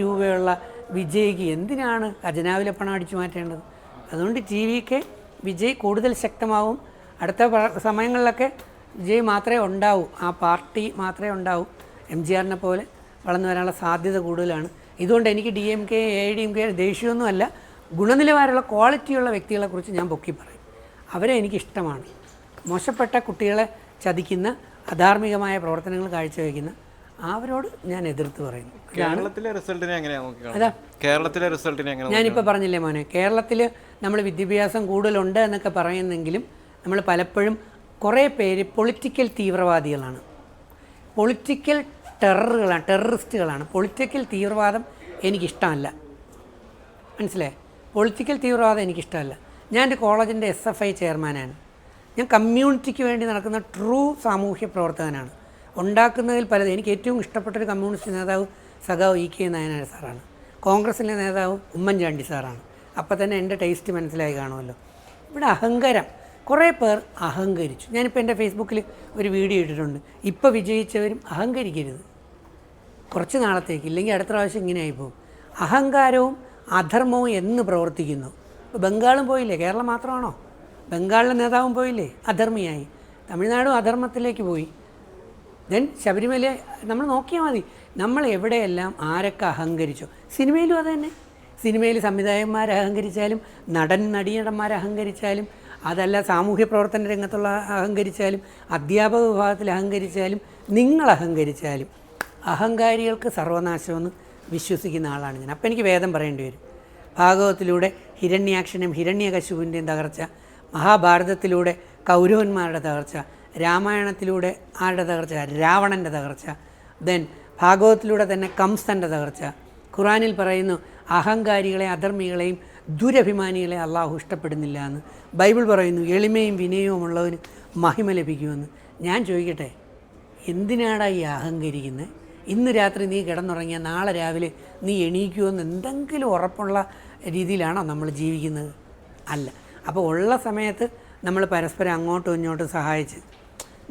രൂപയുള്ള വിജയ്ക്ക് എന്തിനാണ് ഖജനാവിലെ പണം അടിച്ചു മാറ്റേണ്ടത്? അതുകൊണ്ട് ടി വിക്ക് വിജയ് കൂടുതൽ ശക്തമാവും. അടുത്ത സമയങ്ങളിലൊക്കെ വിജയ് മാത്രമേ ഉണ്ടാവൂ, ആ പാർട്ടി മാത്രമേ ഉണ്ടാവൂ. MGRനെ പോലെ വളർന്നു വരാനുള്ള സാധ്യത കൂടുതലാണ്. ഇതുകൊണ്ട് എനിക്ക് DMK AIDMK ദേഷ്യമൊന്നുമല്ല, ഗുണനിലവാരമുള്ള ക്വാളിറ്റിയുള്ള വ്യക്തികളെക്കുറിച്ച് ഞാൻ പൊക്കി പറയും. അവരെ എനിക്കിഷ്ടമാണ്. മോശപ്പെട്ട കുട്ടികളെ ചതിക്കുന്ന അധാർമികമായ പ്രവർത്തനങ്ങൾ കാഴ്ചവെക്കുന്ന അവരോട് ഞാൻ എതിർത്ത് പറയുന്നു. ഞാനിപ്പോൾ പറഞ്ഞില്ലേ മോനെ, കേരളത്തിൽ നമ്മൾ വിദ്യാഭ്യാസം കൂടുതലുണ്ട് എന്നൊക്കെ പറയുന്നെങ്കിലും നമ്മൾ പലപ്പോഴും കുറേ പേര് പൊളിറ്റിക്കൽ തീവ്രവാദികളാണ്, പൊളിറ്റിക്കൽ ടെററിസ്റ്റുകളാണ്. പൊളിറ്റിക്കൽ തീവ്രവാദം എനിക്കിഷ്ടമല്ല, മനസ്സിലായേ? പൊളിറ്റിക്കൽ തീവ്രവാദം എനിക്കിഷ്ടമല്ല. ഞാൻ എൻ്റെ കോളേജിൻ്റെ SFI ചെയർമാനാണ്. ഞാൻ കമ്മ്യൂണിറ്റിക്ക് വേണ്ടി നടക്കുന്ന ട്രൂ സാമൂഹ്യ പ്രവർത്തകനാണ്. ഉണ്ടാക്കുന്നതിൽ പലത് എനിക്ക് ഏറ്റവും ഇഷ്ടപ്പെട്ടൊരു കമ്മ്യൂണിസ്റ്റ് നേതാവ് സഖാവ് EK നായനാർ സാറാണ്. കോൺഗ്രസിലെ നേതാവ് ഉമ്മൻചാണ്ടി സാറാണ്. അപ്പോൾ തന്നെ എൻ്റെ ടേസ്റ്റ് മനസ്സിലായി കാണുമല്ലോ. ഇവിടെ അഹങ്കാരം, കുറേ പേർ അഹങ്കരിച്ചു. ഞാനിപ്പോൾ എൻ്റെ ഫേസ്ബുക്കിൽ ഒരു വീഡിയോ ഇട്ടിട്ടുണ്ട്. ഇപ്പോൾ വിജയിച്ചവരും അഹങ്കരിക്കരുത് കുറച്ച് നാളത്തേക്ക്, ഇല്ലെങ്കിൽ അടുത്ത പ്രാവശ്യം ഇങ്ങനെ ആയിപ്പോവും. അഹങ്കാരവും അധർമ്മവും എന്ന് പ്രവർത്തിക്കുന്നു. ഇപ്പോൾ ബംഗാളും പോയില്ലേ, കേരളം മാത്രമാണോ? ബംഗാളിലെ നേതാവും പോയില്ലേ, അധർമ്മിയായി. തമിഴ്നാടും അധർമ്മത്തിലേക്ക് പോയി. ദെൻ ശബരിമല നമ്മൾ നോക്കിയാൽ മതി, നമ്മൾ എവിടെയെല്ലാം ആരൊക്കെ അഹങ്കരിച്ചോ. സിനിമയിലും അത് തന്നെ. സിനിമയിൽ സംവിധായകന്മാർ അഹങ്കരിച്ചാലും, നടന്മാർ അഹങ്കരിച്ചാലും, അതല്ല സാമൂഹ്യ പ്രവർത്തന രംഗത്തുള്ള അഹങ്കരിച്ചാലും, അധ്യാപക വിഭാഗത്തിൽ അഹങ്കരിച്ചാലും, നിങ്ങൾ അഹങ്കരിച്ചാലും അഹങ്കാരികൾക്ക് സർവനാശമെന്ന് വിശ്വസിക്കുന്ന ആളാണ് ഞാൻ. അപ്പോൾ എനിക്ക് വേദം പറയേണ്ടി വരും. ഭാഗവതത്തിലൂടെ ഹിരണ്യാക്ഷനും ഹിരണ്യകശിപുവിൻ്റെയും തകർച്ച, മഹാഭാരതത്തിലൂടെ കൗരവന്മാരുടെ തകർച്ച, രാമായണത്തിലൂടെ ആരുടെ തകർച്ച? രാവണൻ്റെ തകർച്ച. ദെൻ ഭാഗവതത്തിലൂടെ തന്നെ കംസൻ്റെ തകർച്ച. ഖുറാനിൽ പറയുന്നു അഹങ്കാരികളെ, അധർമ്മികളെയും ദുരഭിമാനികളെ അള്ളാഹു ഇഷ്ടപ്പെടുന്നില്ല എന്ന്. ബൈബിൾ പറയുന്നു എളിമയും വിനയവും ഉള്ളവന് മഹിമ ലഭിക്കുമെന്ന്. ഞാൻ ചോദിക്കട്ടെ, എന്തിനാടാ ഈ അഹങ്കരിക്കുന്നത്? ഇന്ന് രാത്രി നീ കിടന്നുറങ്ങിയാൽ നാളെ രാവിലെ നീ എണീക്കുമെന്ന് എന്തെങ്കിലും ഉറപ്പുള്ള രീതിയിലാണോ നമ്മൾ ജീവിക്കുന്നത്? അല്ല. അപ്പോൾ ഉള്ള സമയത്ത് നമ്മൾ പരസ്പരം അങ്ങോട്ടും ഇങ്ങോട്ടും സഹായിച്ച്,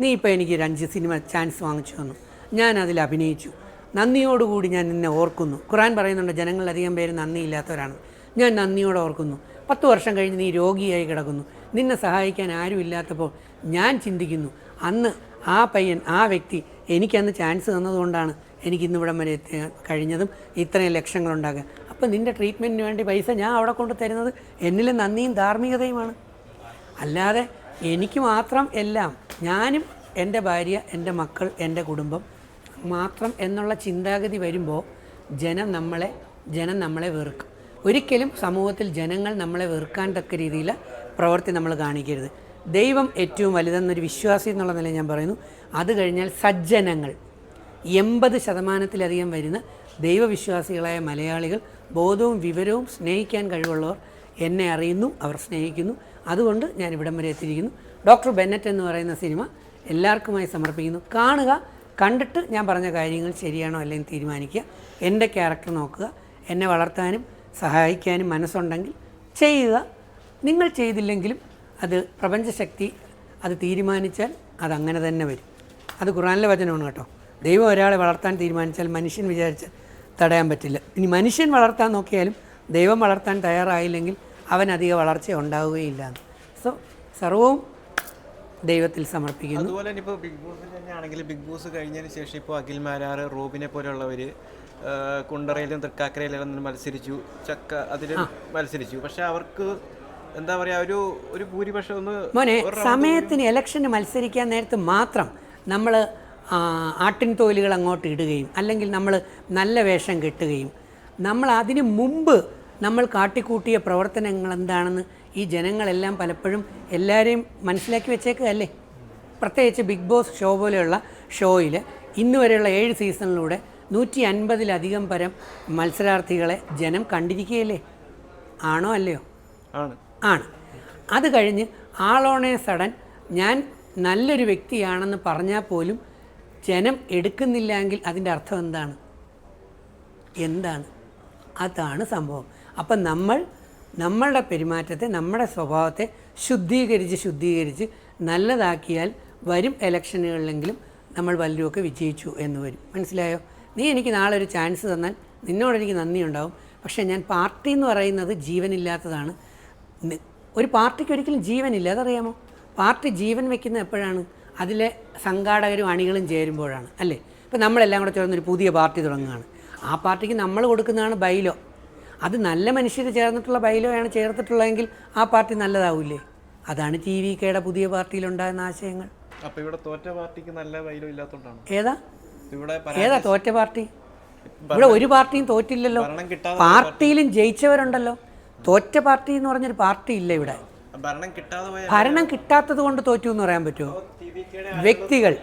നീ ഇപ്പോൾ എനിക്കൊരു 5 സിനിമ ചാൻസ് വാങ്ങിച്ചു തന്നു, ഞാൻ അതിൽ അഭിനയിച്ചു, നന്ദിയോടുകൂടി ഞാൻ നിന്നെ ഓർക്കുന്നു. ഖുറാൻ പറയുന്നുണ്ട് ജനങ്ങളധികം പേര് നന്ദിയില്ലാത്തവരാണ്. ഞാൻ നന്ദിയോടെ ഓർക്കുന്നു. 10 വർഷം കഴിഞ്ഞ് നീ രോഗിയായി കിടക്കുന്നു, നിന്നെ സഹായിക്കാൻ ആരും ഇല്ലാത്തപ്പോൾ ഞാൻ ചിന്തിക്കുന്നു, അന്ന് ആ പയ്യൻ, ആ വ്യക്തി എനിക്കന്ന് ചാൻസ് തന്നതുകൊണ്ടാണ് എനിക്കിന്നിവിടം വരെ എത്താൻ കഴിഞ്ഞതും ഇത്രയും ലക്ഷങ്ങളുണ്ടാക്കുക. അപ്പോൾ നിൻ്റെ ട്രീറ്റ്മെൻറ്റിന് വേണ്ടി പൈസ ഞാൻ അവിടെ കൊണ്ട് തരുന്നത് എന്നിലെ നന്ദിയും ധാർമ്മികതയുമാണ്. അല്ലാതെ എനിക്ക് മാത്രം എല്ലാം, ഞാനും എൻ്റെ ഭാര്യ, എൻ്റെ മക്കൾ, എൻ്റെ കുടുംബം മാത്രം എന്നുള്ള ചിന്താഗതി വരുമ്പോൾ ജനം നമ്മളെ വെറുക്കും. ഒരിക്കലും സമൂഹത്തിൽ ജനങ്ങൾ നമ്മളെ വെറുക്കാൻ തക്ക രീതിയിൽ പ്രവൃത്തി നമ്മൾ കാണിക്കരുത്. ദൈവം ഏറ്റവും വലുതെന്നൊരു വിശ്വാസി എന്നുള്ള നിലയിൽ ഞാൻ പറയുന്നു. അത് കഴിഞ്ഞാൽ സജ്ജനങ്ങൾ 80% വരുന്ന ദൈവവിശ്വാസികളായ മലയാളികൾ, ബോധവും വിവരവും സ്നേഹിക്കാൻ കഴിവുള്ളവർ എന്നെ അറിയുന്നു, അവർ സ്നേഹിക്കുന്നു. അതുകൊണ്ട് ഞാൻ ഇവിടം വരെ എത്തിയിരിക്കുന്നു. ഡോക്ടർ ബെന്നറ്റ് എന്ന് പറയുന്ന സിനിമ എല്ലാവർക്കുമായി സമർപ്പിക്കുന്നു. കാണുക, കണ്ടിട്ട് ഞാൻ പറഞ്ഞ കാര്യങ്ങൾ ശരിയാണോ അല്ലെങ്കിൽ തീരുമാനിക്കുക. എൻ്റെ ക്യാരക്ടർ നോക്കുക. എന്നെ വളർത്താനും സഹായിക്കാനും മനസ്സുണ്ടെങ്കിൽ ചെയ്യുക. നിങ്ങൾ ചെയ്തില്ലെങ്കിലും അത് പ്രപഞ്ചശക്തി അത് തീരുമാനിച്ചാൽ അതങ്ങനെ തന്നെ വരും. അത് ഖുറാനിലെ വചനമാണ് കേട്ടോ. ദൈവം ഒരാളെ വളർത്താൻ തീരുമാനിച്ചാൽ മനുഷ്യൻ വിചാരിച്ചാൽ തടയാൻ പറ്റില്ല. ഇനി മനുഷ്യൻ വളർത്താൻ നോക്കിയാലും ദൈവം വളർത്താൻ തയ്യാറായില്ലെങ്കിൽ അവൻ അധിക വളർച്ച ഉണ്ടാവുകയില്ല. സോ സർവവും ദൈവത്തിൽ സമർപ്പിക്കുന്നു. അതുപോലെ തന്നെ ഇപ്പോൾ ബിഗ് ബോസിൽ തന്നെയാണെങ്കിൽ ബിഗ് ബോസ് കഴിഞ്ഞതിന് ശേഷം ഇപ്പോൾ അഖിൽ മാരാർ, റോബിനെ പോലെയുള്ളവർ കുണ്ടറയിലും തൃക്കാക്കരയിലും മത്സരിച്ചു, അതിൽ മത്സരിച്ചു. പക്ഷെ അവർക്ക് എന്താ പറയുക, ഒരു ഭൂരിപക്ഷം ഒന്ന് മോനെ, സമയത്തിന് ഇലക്ഷന് മത്സരിക്കാൻ നേരത്ത് മാത്രം നമ്മൾ ആട്ടിൻ തോലുകൾ അങ്ങോട്ട് ഇടുകയും അല്ലെങ്കിൽ നമ്മൾ നല്ല വേഷം കെട്ടുകയും, നമ്മൾ അതിന് മുമ്പ് നമ്മൾ കാട്ടിക്കൂട്ടിയ പ്രവർത്തനങ്ങൾ എന്താണെന്ന് ഈ ജനങ്ങളെല്ലാം പലപ്പോഴും എല്ലാവരെയും മനസ്സിലാക്കി വെച്ചേക്കുകയല്ലേ. പ്രത്യേകിച്ച് ബിഗ് ബോസ് ഷോ പോലെയുള്ള ഷോയിൽ ഇന്ന് വരെയുള്ള 7 സീസണിലൂടെ 150-ലധികം പരം മത്സരാർത്ഥികളെ ജനം കണ്ടിരിക്കുകയല്ലേ. ആണോ അല്ലയോ? ആണ്. അത് കഴിഞ്ഞ് ആളോണേ സഡൻ ഞാൻ നല്ലൊരു വ്യക്തിയാണെന്ന് പറഞ്ഞാൽ പോലും ജനം എടുക്കുന്നില്ലെങ്കിൽ അതിൻ്റെ അർത്ഥം എന്താണ്? അതാണ് സംഭവം. അപ്പം നമ്മളുടെ പെരുമാറ്റത്തെ, നമ്മുടെ സ്വഭാവത്തെ ശുദ്ധീകരിച്ച് നല്ലതാക്കിയാൽ വരും ഇലക്ഷനുകളിലെങ്കിലും നമ്മൾ വല്ലതുമൊക്കെ വിജയിച്ചു എന്ന് വരും. മനസ്സിലായോ? നീ എനിക്ക് നാളെ ഒരു ചാൻസ് തന്നാൽ നിന്നോട് എനിക്ക് നന്ദിയുണ്ടാവും. പക്ഷേ ഞാൻ പാർട്ടി എന്ന് പറയുന്നത് ജീവനില്ലാത്തതാണ്. ഒരു പാർട്ടിക്ക് ഒരിക്കലും ജീവനില്ല, അതറിയാമോ? പാർട്ടി ജീവൻ വെക്കുന്നത് എപ്പോഴാണ്? അതിലെ സംഘാടകരും അണികളും ചേരുമ്പോഴാണ്, അല്ലേ? ഇപ്പം നമ്മളെല്ലാം കൂടെ ചേർന്നൊരു പുതിയ പാർട്ടി തുടങ്ങുകയാണ്. ആ പാർട്ടിക്ക് നമ്മൾ കൊടുക്കുന്നതാണ് ബൈലോ. അത് നല്ല മനുഷ്യർ ചേർന്നിട്ടുള്ള ബൈലോയാണ് ചേർത്തിട്ടുള്ളതെങ്കിൽ ആ പാർട്ടി നല്ലതാവില്ലേ? അതാണ് TVKയുടെ പുതിയ പാർട്ടിയിലുണ്ടാകുന്ന ആശയങ്ങൾ. അപ്പോൾ ഇവിടെ തോറ്റ പാർട്ടിക്ക് നല്ല ബൈലോ ഇല്ലാത്തതുകൊണ്ടാണ്. ഏതാ തോറ്റ പാർട്ടി? ഇവിടെ ഒരു പാർട്ടിയും തോറ്റില്ലല്ലോ. പാർട്ടിയിലും ജയിച്ചവരുണ്ടല്ലോ. തോറ്റ പാർട്ടി എന്ന് പറഞ്ഞൊരു പാർട്ടി ഇല്ല ഇവിടെ. ഭരണം കിട്ടാത്തത് കൊണ്ട് തോറ്റു എന്ന് പറയാൻ പറ്റുമോ? വ്യക്തികൾ.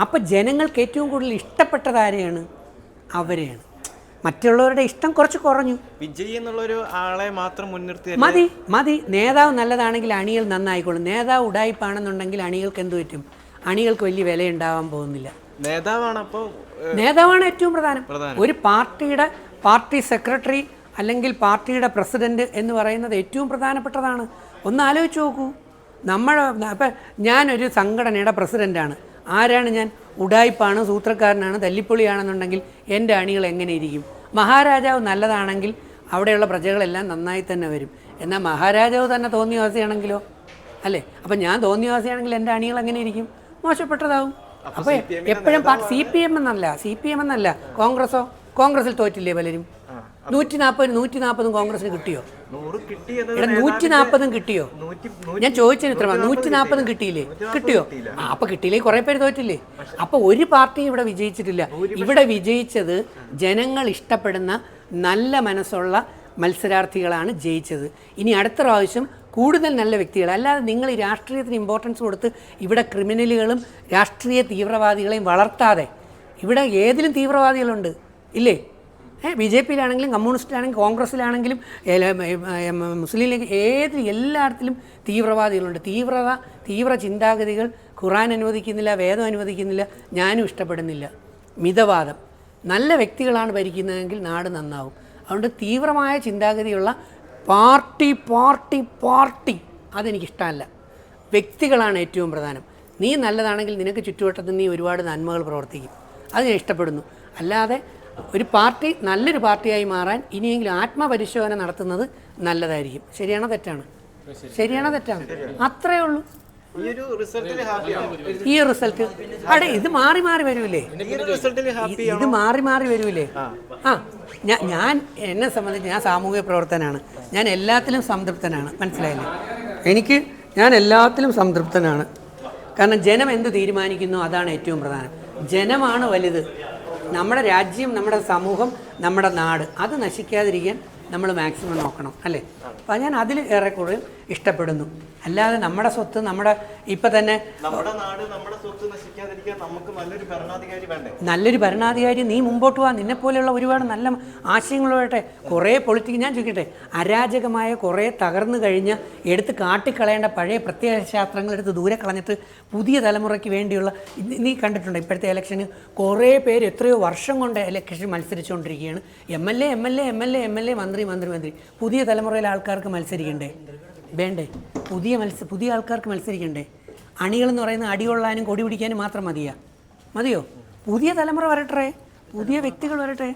അപ്പം ജനങ്ങൾക്ക് ഏറ്റവും കൂടുതൽ ഇഷ്ടപ്പെട്ടത് ആരെയാണ്? അവരെയാണ്. മറ്റുള്ളവരുടെ ഇഷ്ടം കുറച്ച് കുറഞ്ഞു. വിജയ് എന്നുള്ളൊരു ആളെ മാത്രം മുൻനിർത്തി മതി. നേതാവ് നല്ലതാണെങ്കിൽ അണികൾ നന്നായിക്കോളും. നേതാവ് ഉടായിപ്പാണെന്നുണ്ടെങ്കിൽ അണികൾക്ക് എന്ത് പറ്റും? അണികൾക്ക് വലിയ വില ഉണ്ടാവാൻ പോകുന്നില്ല. നേതാവാണ് ഏറ്റവും പ്രധാനം. ഒരു പാർട്ടി സെക്രട്ടറി അല്ലെങ്കിൽ പാർട്ടിയുടെ പ്രസിഡന്റ് എന്ന് പറയുന്നത് ഏറ്റവും പ്രധാനപ്പെട്ടതാണ്. ഒന്ന് ആലോചിച്ച് നോക്കൂ. ഇപ്പം ഞാനൊരു സംഘടനയുടെ പ്രസിഡൻ്റാണ്. ആരാണ് ഞാൻ? ഉടായിപ്പാണ്, സൂത്രക്കാരനാണ്, തല്ലിപ്പൊളിയാണെന്നുണ്ടെങ്കിൽ എൻ്റെ അണികൾ എങ്ങനെ ഇരിക്കും? മഹാരാജാവ് നല്ലതാണെങ്കിൽ അവിടെയുള്ള പ്രജകളെല്ലാം നന്നായി തന്നെ വരും. എന്നാൽ മഹാരാജാവ് തന്നെ തോന്നിയവാസിയാണെങ്കിലോ? അല്ലേ? അപ്പം ഞാൻ തോന്നിയവാസിയാണെങ്കിൽ എൻ്റെ അണികൾ എങ്ങനെ ഇരിക്കും? മോശപ്പെട്ടതാവും. അപ്പോൾ എപ്പോഴും CPM എന്നല്ല. കോൺഗ്രസിൽ തോറ്റില്ലേ പലരും? 140 കോൺഗ്രസിന് കിട്ടിയോ? 140 കിട്ടിയോ? ഞാൻ ചോദിച്ചതിന് ഉത്തരം 140 കിട്ടിയില്ലേ? കിട്ടിയോ? അപ്പോൾ കിട്ടിയില്ലേ? കുറേ പേര് തോറ്റില്ലേ? അപ്പോൾ ഒരു പാർട്ടിയും ഇവിടെ വിജയിച്ചിട്ടില്ല. ഇവിടെ വിജയിച്ചത് ജനങ്ങൾ ഇഷ്ടപ്പെടുന്ന നല്ല മനസ്സുള്ള മത്സരാർത്ഥികളാണ് ജയിച്ചത്. ഇനി അടുത്ത പ്രാവശ്യം കൂടുതൽ നല്ല വ്യക്തികൾ, അല്ലാതെ നിങ്ങൾ ഈ രാഷ്ട്രീയത്തിന് ഇമ്പോർട്ടൻസ് കൊടുത്ത് ഇവിടെ ക്രിമിനലുകളും രാഷ്ട്രീയ തീവ്രവാദികളെയും വളർത്താതെ. ഇവിടെ ഏതിലും തീവ്രവാദികളുണ്ട്, ഇല്ലേ? BJPയിലാണെങ്കിലും കമ്മ്യൂണിസ്റ്റിലാണെങ്കിലും കോൺഗ്രസ്സിലാണെങ്കിലും മുസ്ലിം ലീഗ് എല്ലായിടത്തിലും തീവ്രവാദികളുണ്ട്. തീവ്ര ചിന്താഗതികൾ ഖുർആൻ അനുവദിക്കുന്നില്ല, വേദം അനുവദിക്കുന്നില്ല, ഞാനും ഇഷ്ടപ്പെടുന്നില്ല. മിതവാദം. നല്ല വ്യക്തികളാണ് ഭരിക്കുന്നതെങ്കിൽ നാട് നന്നാവും. അതുകൊണ്ട് തീവ്രമായ ചിന്താഗതിയുള്ള പാർട്ടി അതെനിക്കിഷ്ടമല്ല. വ്യക്തികളാണ് ഏറ്റവും പ്രധാനം. നീ നല്ലതാണെങ്കിൽ നിനക്ക് ചുറ്റുവട്ടത്ത് നീ ഒരുപാട് നന്മകൾ പ്രവർത്തിക്കും. അത് ഞാൻ ഇഷ്ടപ്പെടുന്നു. അല്ലാതെ ഒരു പാർട്ടി നല്ലൊരു പാർട്ടിയായി മാറാൻ ഇനിയെങ്കിലും ആത്മപരിശോധന നടത്തുന്നത് നല്ലതായിരിക്കും. ശരിയാണോ തെറ്റാണ്? അത്രയേ ഉള്ളൂ. ഈ റിസൾട്ട് ഇത് മാറി വരൂലേ? ഇത് മാറി വരൂലേ? ഞാൻ എന്നെ സംബന്ധിച്ച് ഞാൻ സാമൂഹിക പ്രവർത്തനാണ്. ഞാൻ എല്ലാത്തിലും സംതൃപ്തനാണ്. മനസ്സിലായില്ലേ? ഞാൻ എല്ലാത്തിലും സംതൃപ്തനാണ്. കാരണം ജനം എന്ത് തീരുമാനിക്കുന്നു അതാണ് ഏറ്റവും പ്രധാനം. ജനമാണ് വലുത്. നമ്മുടെ രാജ്യം, നമ്മുടെ സമൂഹം, നമ്മുടെ നാട് അത് നശിക്കാതിരിക്കാൻ നമ്മൾ മാക്സിമം നോക്കണം, അല്ലേ? അപ്പോൾ ഞാൻ അതിൽ ഏറെക്കുറെ ഇഷ്ടപ്പെടുന്നു. അല്ലാതെ നമ്മുടെ സ്വത്ത് ഇപ്പം തന്നെ നല്ലൊരു ഭരണാധികാരി നീ മുമ്പോട്ട് പോകാൻ നിന്നെപ്പോലെയുള്ള ഒരുപാട് നല്ല ആശയങ്ങളുമായിട്ട് കുറേ ഞാൻ ചോദിക്കട്ടെ, അരാജകമായ കുറേ തകർന്നു കഴിഞ്ഞ് എടുത്ത് കാട്ടിക്കളയേണ്ട പഴയ പ്രത്യയശാസ്ത്രങ്ങളെടുത്ത് ദൂരെ കളഞ്ഞിട്ട് പുതിയ തലമുറയ്ക്ക് വേണ്ടിയുള്ള നീ കണ്ടിട്ടുണ്ട് ഇപ്പോഴത്തെ ഇലക്ഷന് കുറേ പേര് എത്രയോ വർഷം കൊണ്ട് ഇലക്ഷൻ മത്സരിച്ചുകൊണ്ടിരിക്കുകയാണ്. MLA മന്ത്രി. പുതിയ തലമുറയിലെ ആൾക്കാർക്ക് മത്സരിക്കണ്ടേ? വേണ്ടേ? പുതിയ ആൾക്കാർക്ക് മത്സരിക്കണ്ടേ? അണികളെന്ന് പറയുന്നത് അടികൊള്ളാനും കൊടി പിടിക്കാനും മാത്രം മതിയോ? പുതിയ തലമുറ വരട്ടെ, പുതിയ വ്യക്തികൾ വരട്ടെ.